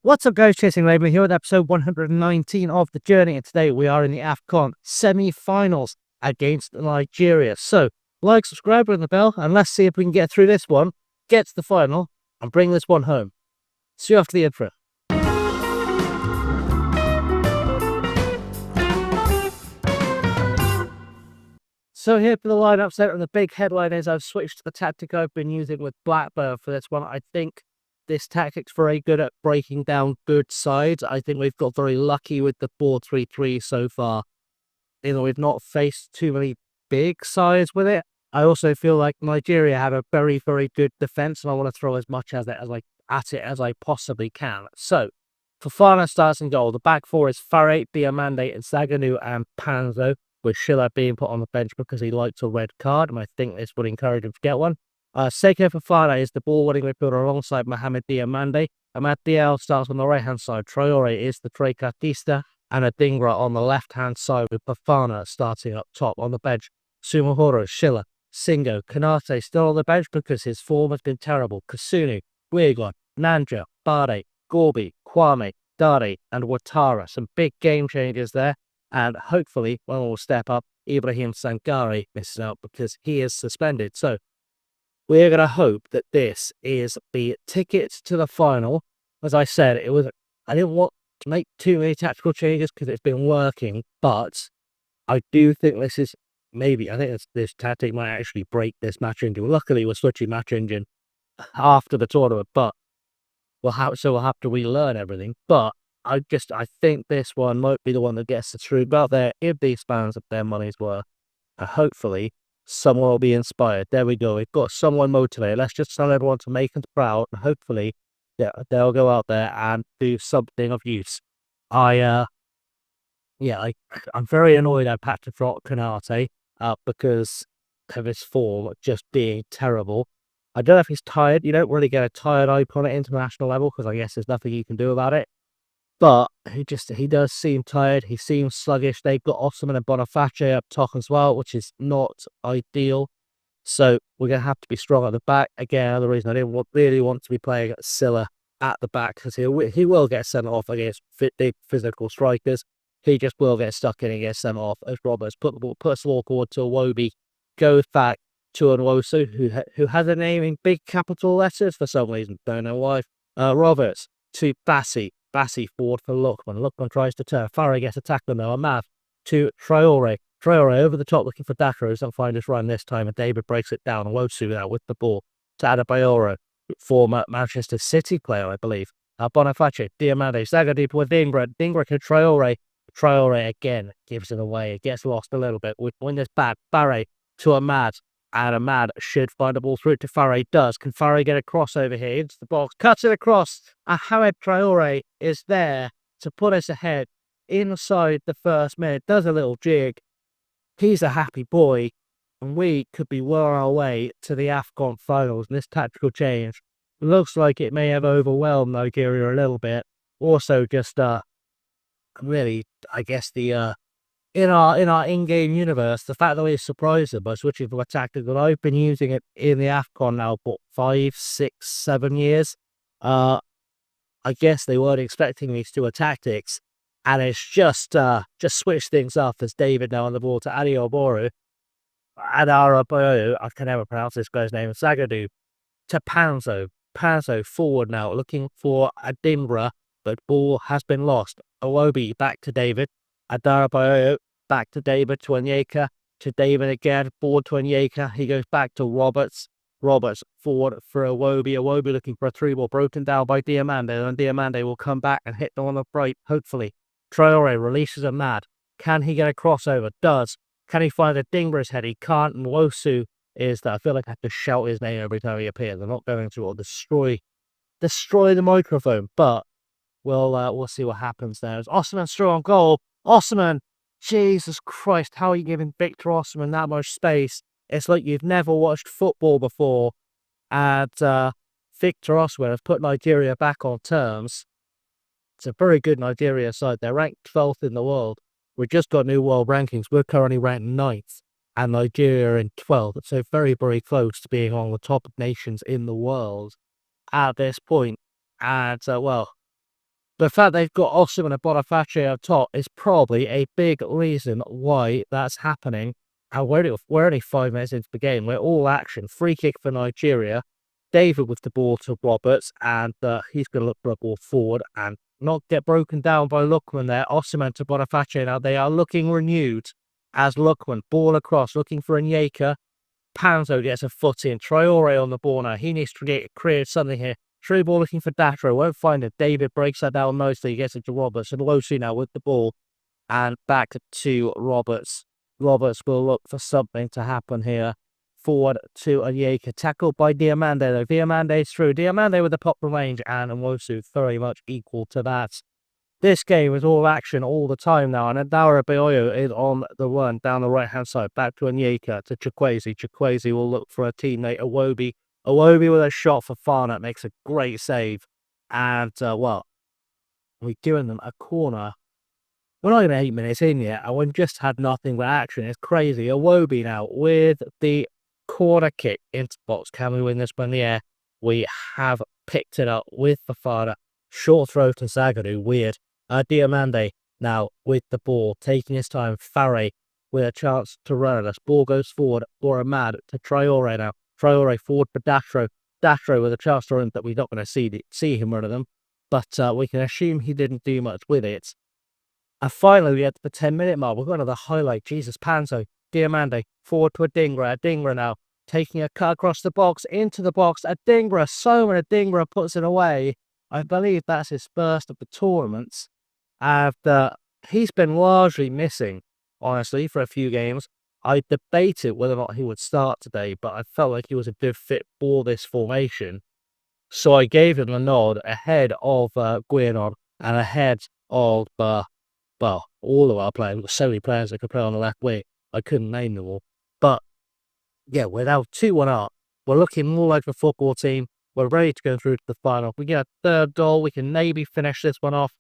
What's up, guys? Chasing Labour here with episode 119 of The Journey, and today we are in the AFCON semi-finals against Nigeria. So, like, subscribe, ring the bell, and let's see if we can get through this one, get to the final, and bring this one home. See you after the intro. So here for the lineup set, and the big headline is I've switched to the tactic I've been using with Blackburn for this one. I think this tactic's very good at breaking down good sides. I think we've got very lucky with the 4-3-3 so far. You know, we've not faced too many big sides with it. I also feel like Nigeria have a very, very good defense, and I want to throw as much at it as I possibly can. So, Fofana starts in goal. The back four is Farre, Diamande, and Zaganu and Panzo, with Schiller being put on the bench because he likes a red card, and I think this would encourage him to get one. Seko Fofana is the ball-winning midfielder alongside Mohamed Diamande. Amad Diallo starts on the right-hand side. Traore is the trequartista, and Adingra on the left-hand side with Fofana starting up top. On the bench, Sumahoro, Schiller, Singo, Kanate still on the bench because his form has been terrible. Kasunu, Guigon, Nanja, Bade, Gorby, Kwame, Dade, and Ouattara. Some big game changes there, and hopefully one will step up. Ibrahim Sangare misses out because he is suspended. So we're going to hope that this is the ticket to the final. As I said, I didn't want to make too many tactical changes because it's been working, but I do think I think this tactic might actually break this match engine. Luckily, we're switching match engine after the tournament, but we'll have to relearn everything. But I think this one might be the one that gets us through. But there, give these fans their money's worth, and hopefully someone will be inspired. There we go. We've got someone motivated. Let's just tell everyone to make us proud, and hopefully they'll go out there and do something of use. I'm very annoyed I've had to drop Kanate because of his form just being terrible. I don't know if he's tired. You don't really get a tired icon at international level because I guess there's nothing you can do about it. But he does seem tired. He seems sluggish. They've got Osman and Boniface up top as well, which is not ideal. So we're going to have to be strong at the back. Again, another reason I didn't really want to be playing Silla at the back because he will get sent off against big physical strikers. He just will get stuck in and get sent off as Roberts puts the ball forward to Iwobi, goes back to Nwosu, who has a name in big capital letters for some reason. Don't know why. Roberts to Bassi forward for Lookman. Lookman tries to turn. Farah gets a tackle now. Amav to Traore. Traore over the top looking for Daka. Doesn't find his run this time, and David breaks it down. Nwosu out with the ball to Adebayor, former Manchester City player, I believe. Boniface, Diamande, Zagadip with Dingra to Traore. Traore again gives it away. It gets lost a little bit. When this bad, Barre to Amad. And Amad should find the ball through to Farre. Does. Can Farre get a crossover here into the box? Cuts it across. Ahmed Traore is there to put us ahead inside the first minute. Does a little jig. He's a happy boy. And we could be well on our way to the AFCON finals. And this tactical change looks like it may have overwhelmed Nigeria a little bit. Also, just really, I guess in our in-game universe, the fact that we surprised them by switching from a tactic that I've been using it in the AFCON now for 5, 6, 7 years. I guess they weren't expecting these two tactics, and it's just switched things up as David now on the ball to Adarabayo. I can never pronounce this guy's name. Zagadu to Panzo. Panzo forward now, looking for Adingra, but ball has been lost. Iwobi back to David. Adarabayo back to David to Onyeka, to David again, forward to Onyeka. He goes back to Roberts. Roberts forward for Iwobi. Iwobi looking for a 3-ball broken down by Diamande, and Diamande will come back and hit them on the break, hopefully. Traore releases Amad. Can he get a crossover? Does. Can he find a Dingra's head? He can't. And Nwosu is that. I feel like I have to shout his name every time he appears. I'm not going to destroy the microphone, but we'll see what happens there. It's Osman Straw on goal. Osman, Jesus Christ, how are you giving Victor Osman that much space? It's like you've never watched football before. And Victor Osman has put Nigeria back on terms. It's a very good Nigeria side. They're ranked 12th in the world. We've just got new world rankings. We're currently ranked 9th, and Nigeria in 12th. So very, very close to being on the top nations in the world at this point. And, The fact they've got Osimhen and Boniface up top is probably a big reason why that's happening. And we're only 5 minutes into the game. We're all action. Free kick for Nigeria. David with the ball to Roberts, and he's going to look for a ball forward and not get broken down by Lookman there. Osimhen to Boniface. Now they are looking renewed as Lookman. Ball across, looking for Onyeka. Panzo gets a foot in. Traore on the ball now. He needs to create something here. True ball looking for Datro. Won't find it. David breaks that down nicely. He gets it to Roberts. And Losu now with the ball. And back to Roberts. Roberts will look for something to happen here. Forward to Onyeka. Tackled by Diamande though. Diamande's through. Diamande with the pop from range. And Nwosu very much equal to that. This game is all action all the time now, and Adara Bayoyo is on the run down the right-hand side, back to Onyeka, to Chukwueze. Chukwueze will look for a teammate, Iwobi. Iwobi with a shot for Farnett, makes a great save. And, well, we're giving them a corner. We're not even 8 minutes in yet, and we've just had nothing but action. It's crazy. Iwobi now with the corner kick into box. Can we win this one in the air? We have picked it up with the Fafana. Short throw to Zagadou, weird. Diamande now with the ball, taking his time. Farre with a chance to run us. Ball goes forward for Ahmad to Traore now. Traore forward for Datro. Datro with a chance to run that we're not going to see him run of them, but we can assume he didn't do much with it. And finally, we get to the 10-minute mark. We've got another highlight. Jesus, Panzo, Diamande forward to Adingra. Adingra now taking a cut across the box, into the box. Adingra, Adingra puts it away. I believe that's his first of the tournaments. And he's been largely missing, honestly, for a few games. I debated whether or not he would start today, but I felt like he was a good fit for this formation. So I gave him a nod ahead of Guianod and ahead of, well, all of our players. We've got so many players that could play on the left wing. I couldn't name them all. But, yeah, we're now 2-1 up. We're looking more like a football team. We're ready to go through to the final. If we get a third goal, we can maybe finish this one off.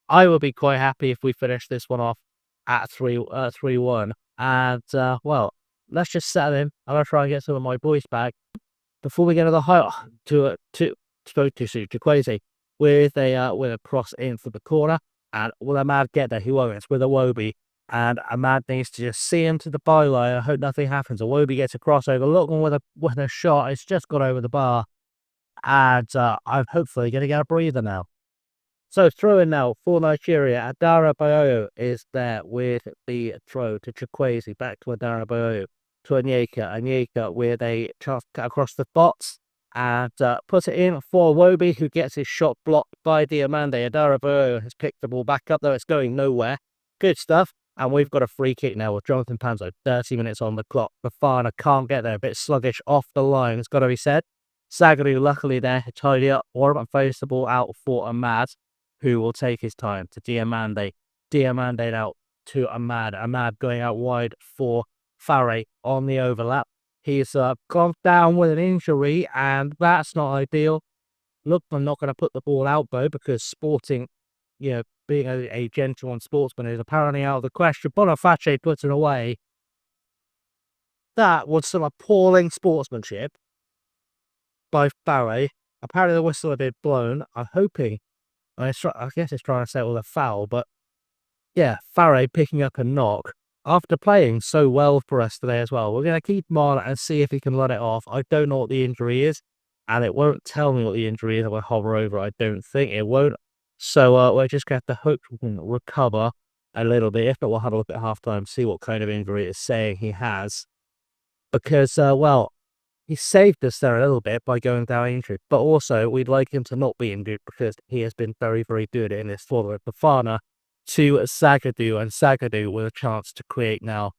I would be quite happy if we finish this one off at 3-1. And, well, let's just settle in. I'm going to try and get some of my boys back before we get to the highlight to Chukwueze with a cross in for the corner. And will Ahmad get there? He won't. It's with Iwobi. And Ahmad needs to just see him to the byline. I hope nothing happens. Iwobi gets a crossover. Lookman with a shot. It's just got over the bar. And I'm hopefully going to get a breather now. So throw in now for Nigeria. Adara Bayoyo is there with the throw to Chukwueze. Back to Adara Bayoyo. To Onyeka. Onyeka with a chance to cut across the box. And puts it in for Iwobi, who gets his shot blocked by Diamande. Adara Bayoyo has picked the ball back up, though it's going nowhere. Good stuff. And we've got a free kick now with Jonathan Panzo. 30 minutes on the clock. Bafana can't get there. A bit sluggish off the line, it's got to be said. Zagadou luckily there to tidy up. Warren plays the ball out for Ahmad, who will take his time to Diamande. Diamande out to Ahmad. Ahmad going out wide for Farre on the overlap. He's gone down with an injury, and that's not ideal. Look, I'm not going to put the ball out, though, because Sporting, being a gentleman sportsman is apparently out of the question. Boniface puts it away. That was some appalling sportsmanship by Farre. Apparently the whistle had been blown. I'm hoping, I guess it's trying to settle a foul, but yeah, Farre picking up a knock after playing so well for us today as well. We're going to keep him on and see if he can run it off. I don't know what the injury is, and it won't tell me what the injury is if I hover over. I don't think it won't. So we're just going to have to hope we can recover a little bit. If not, we'll have a look at halftime, see what kind of injury it's saying he has. Because, well, he saved us there a little bit by going down injured. But also, we'd like him to not be injured because he has been very, very good in this tournament. Bafana to Zagadou, and Zagadou with a chance to create now.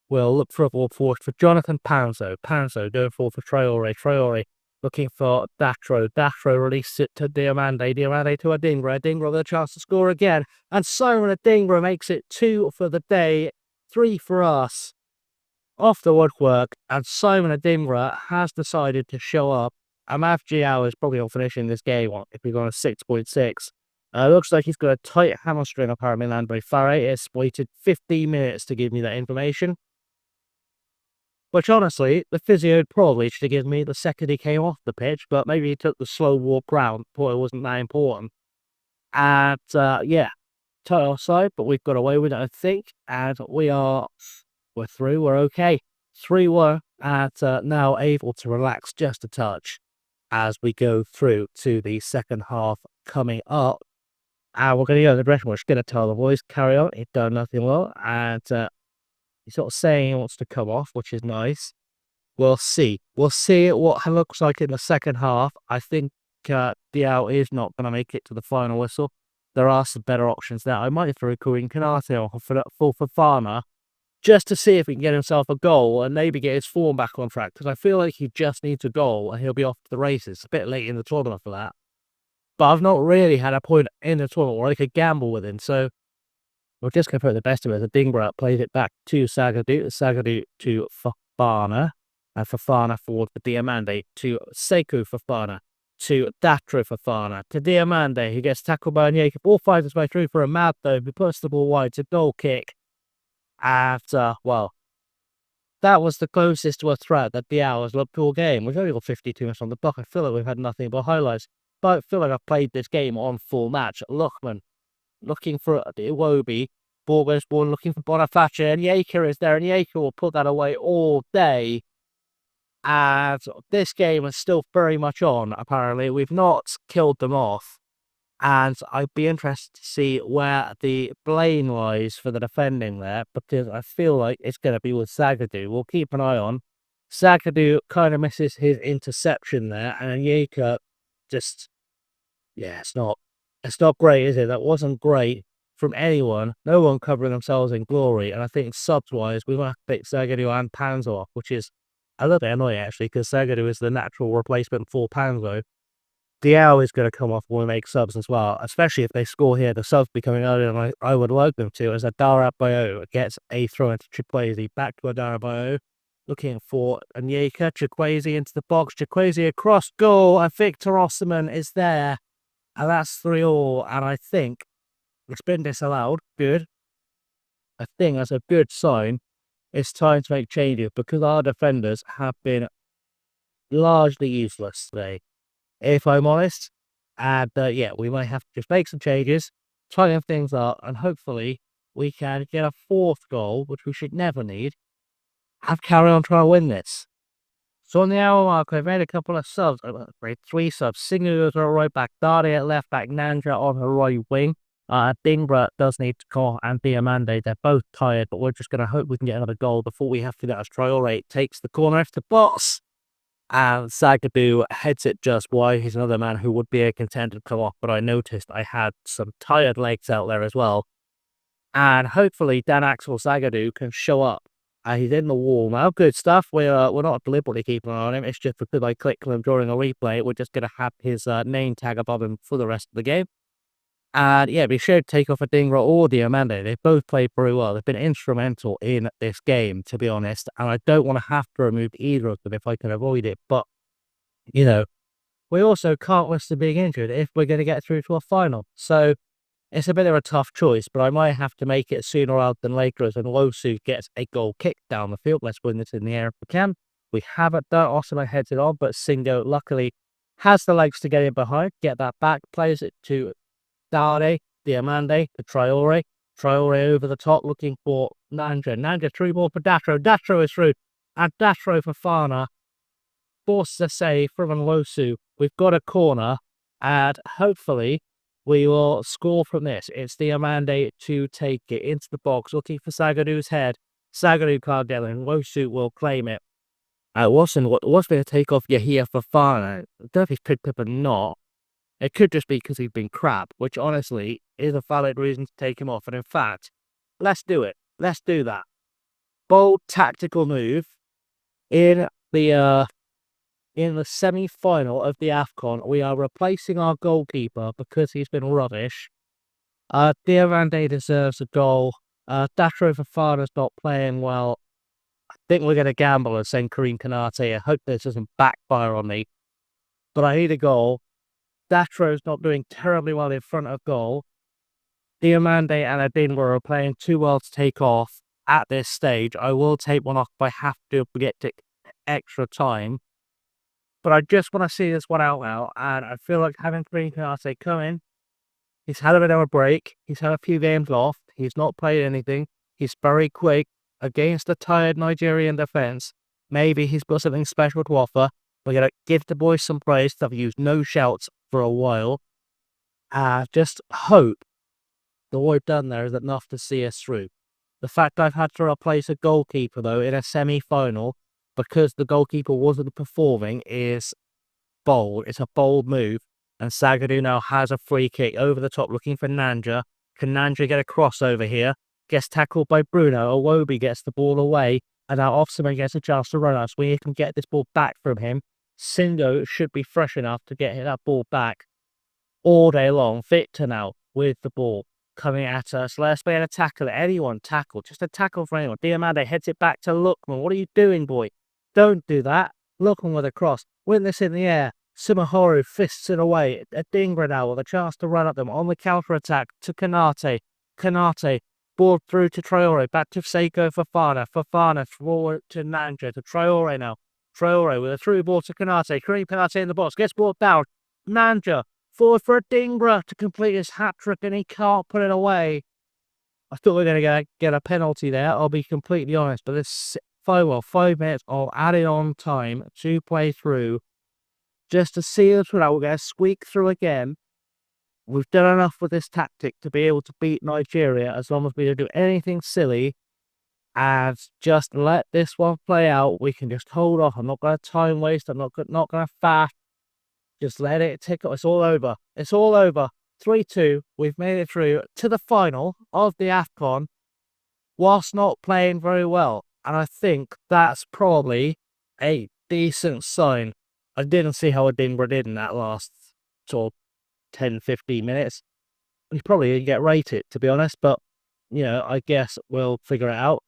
We'll look for a ball forward for Jonathan Panzo. Panzo going forward for Traore. Traore looking for Datro. Datro released it to Diamande. Diamande to Adingra. Adingra with a chance to score again. And Simon Adingra makes it 2 for the day, 3 for us. Off the woodwork, and Simon Adingra has decided to show up. Amaf Gio is probably not finishing this game if we're going to 6.6. Looks like he's got a tight hamstring apparently landed by Farre. It's waited 15 minutes to give me that information. Which honestly, the physio probably should have given me the second he came off the pitch, but maybe he took the slow walk round, thought it wasn't that important. And yeah, tight offside, but we've got away with it, I think. And we're through. We're okay. 3-1, and now able to relax just a touch as we go through to the second half coming up. And we're going to go in the direction. We're just going to tell the boys, carry on. He's done nothing well. And he's sort of saying he wants to come off, which is nice. We'll see. We'll see what it looks like in the second half. I think Diao is not going to make it to the final whistle. There are some better options there. I might throw Karim Kanate on for Fofana just to see if he can get himself a goal and maybe get his form back on track. Because I feel like he just needs a goal and he'll be off to the races. It's a bit late in the tournament for that. But I've not really had a point in the tournament where I could gamble with him. So we're just going to put the best of it. Adingra plays it back to Sagadu. Sagadu to Fofana. And Fofana forward for Diamande to Sekou Fofana. To Datro Fofana. To Diamande, who gets tackled by Onyeka. Ball finds its way through for a mad though. He puts the ball wide. It's a goal kick. After, well, that was the closest to a threat that the hours Liverpool game. We've only got 52 minutes on the clock. I feel like we've had nothing but highlights. But I feel like I've played this game on full match. Lookman looking for Iwobi. Ball goes ball looking for Boniface. And Yaker is there. And Yaker will put that away all day. And this game is still very much on, apparently. We've not killed them off. And I'd be interested to see where the blame lies for the defending there, because I feel like it's going to be with Zagadou. We'll keep an eye on. Zagadou kind of misses his interception there, and Yeka just, yeah, it's not great, is it? That wasn't great from anyone. No one covering themselves in glory, and I think subs-wise, we might have to pick Zagadou and Panzo off, which is a little bit annoying, actually, because Zagadou is the natural replacement for Panzo. Diao is going to come off when we make subs as well, especially if they score here. The subs be coming earlier than I would like them to, as Adara Bayo gets a throw into Chukwueze. Back to Adara Bayo, looking for Onyeka. Chukwueze into the box. Chukwueze across goal, and Victor Osimhen is there. And that's 3-3, and I think it's been disallowed. Good. I think that's a good sign. It's time to make changes, because our defenders have been largely useless today, if I'm honest. And yeah, we might have to just make some changes, tighten things up, and hopefully we can get a fourth goal, which we should never need, and carry on trying to win this. So on the hour mark, I've made a couple of subs. I've made 3 subs. Singer goes on right back, Dadi at left back, Nanja on her right wing. Dingra does need to call, and Diamande. They're both tired, but we're just going to hope we can get another goal before we have to let us Traore takes the corner off the box. And Zagadou heads it just wide. He's another man who would be a contender to come off, but I noticed I had some tired legs out there as well. And hopefully Dan Axel Zagadou can show up. He's in the wall now. Good stuff. We're not deliberately keeping an eye on him. It's just because I clicked on him during a replay. We're just going to have his name tag above him for the rest of the game. And yeah, we should take off Adingra or Diamande. They've both played very well. They've been instrumental in this game, to be honest. And I don't want to have to remove either of them if I can avoid it. But, you know, we also can't risk them being injured if we're going to get through to a final. So it's a bit of a tough choice, but I might have to make it sooner rather than later as Nwosu gets a goal kick down the field. Let's win this in the air if we can. We haven't done. Osimhen heads it on, but Singo luckily has the legs to get in behind, get that back, plays it to Dade, Diamande to Traore. Traore over the top looking for Nanja. Nanja through ball for Datro. Datro is through. And Datro Fofana forces a save from Nwosu. We've got a corner. And hopefully we will score from this. It's Diamande to take it into the box, looking for Zagadou's head. Zagadou can't get it. Nwosu will claim it. It was going to take off Yahia Fofana. I don't know if he's picked up or not. It could just be because he's been crap, which honestly is a valid reason to take him off. And in fact, let's do it. Let's do that. Bold tactical move in the semi-final of the AFCON. We are replacing our goalkeeper because he's been rubbish. Diamande deserves a goal. Datro Fofana's not playing well. I think we're going to gamble and send Karim Kanate. I hope this doesn't backfire on me. But I need a goal. Datro's not doing terribly well in front of goal. Diamande and Adingra are playing too well to take off at this stage. I will take one off if I have to get to extra time. But I just want to see this one out now, and I feel like having Karim Kanate come in He's had a bit of a break. He's had a few games off. He's not played anything. He's very quick against a tired Nigerian defence. Maybe he's got something special to offer. We're going to give the boys some praise. They've used no shouts for a while. Just hope that what we've done there is enough to see us through. The fact I've had to replace a goalkeeper, though, in a semi-final because the goalkeeper wasn't performing is bold. It's a bold move. And Sagadu now has a free kick over the top looking for Nanja. Can Nanja get a crossover here? Gets tackled by Bruno. Iwobi gets the ball away. And now Offsman gets a chance to run us. We can get this ball back from him. Singo should be fresh enough to get that ball back all day long. Victor now with the ball coming at us. Let's be able to tackle it. Anyone tackle. Just a tackle for anyone. Diamande heads it back to Lookman. What are you doing, boy? Don't do that. Lookman with a cross. Win this in the air. Sumahoru fists it away. Adingra now with a chance to run at them on the counter-attack to Kanate. Kanate, ball through to Traore. Back to Seiko Fofana. Fofana forward to Nanja. To Traore now. Traore with a through ball to Kanate. Kareem Kanate in the box. Gets ball down. Nanja forward for Adingra to complete his hat-trick and he can't put it away. I thought we were going to get a penalty there, I'll be completely honest. But this 5 minutes of added on time to play through. Just to see us out, we're going to squeak through again. We've done enough with this tactic to be able to beat Nigeria as long as we don't do anything silly. And just let this one play out. We can just hold off. I'm not going to time waste. I'm not going to fast. Just let it tick up. It's all over. It's all over. 3-2. We've made it through to the final of the AFCON whilst not playing very well. And I think that's probably a decent sign. I didn't see how Adingra did in that last sort of 10-15 minutes. He probably didn't get rated, to be honest, but, I guess we'll figure it out.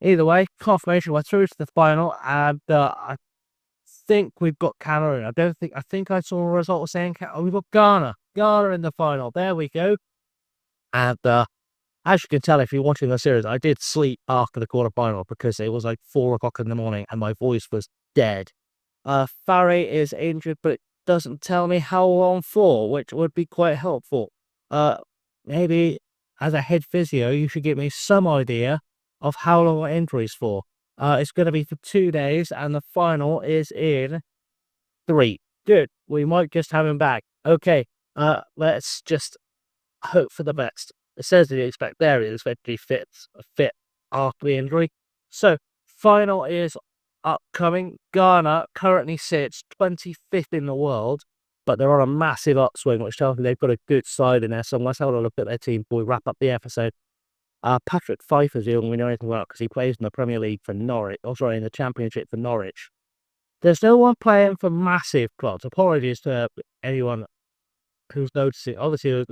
Either way, confirmation, we're through to the final, and I think we've got Cameroon. I think I saw a result saying we've got Ghana. Ghana in the final. There we go. And as you can tell, if you're watching the series, I did sleep after the quarterfinal because it was like 4 o'clock in the morning and my voice was dead. Farry is injured, but it doesn't tell me how long for, which would be quite helpful. Maybe as a head physio, you should give me some idea of how long the injury's for. It's going to be for 2 days, and the final is in 3. Good. We might just have him back. Okay. Let's just hope for the best. It says that you expect there it is eventually fit after the injury. So, final is upcoming. Ghana currently sits 25th in the world, but they're on a massive upswing, which tells me they've got a good side in there. So let's have a look at their team before we wrap up the episode. Patrick Pfeiffer's the only we know anything about because he plays in the Premier League for Norwich, in the Championship for Norwich. There's no one playing for massive clubs. Apologies to anyone who's noticing. Obviously,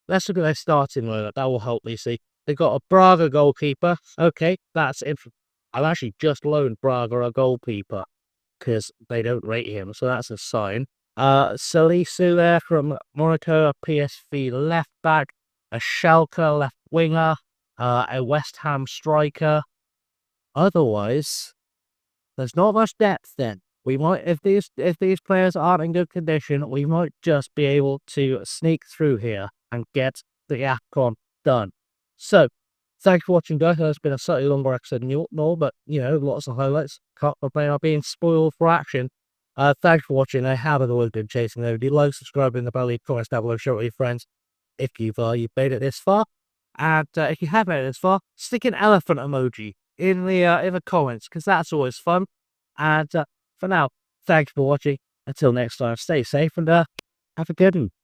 let's look at their starting lineup. That will help me see. They've got a Braga goalkeeper. Okay, that's interesting. I've actually just loaned Braga a goalkeeper because they don't rate him, so that's a sign. Salisu there from Monaco, a PSV left back, a Schalke left winger, a West Ham striker. Otherwise, there's not much depth then. We might, if these players aren't in good condition, we might just be able to sneak through here and get the AFCON done. So, thanks for watching, guys. It's been a slightly longer episode than normal, but, lots of highlights. Can't complain about being spoiled for action. Thanks for watching. I haven't always been chasing over. Like, subscribe, in the bell, leave comments down below, share it with your friends if you've made it this far. And if you have made it this far, stick an elephant emoji in the comments, because that's always fun. And for now, thanks for watching. Until next time, stay safe and have a good one.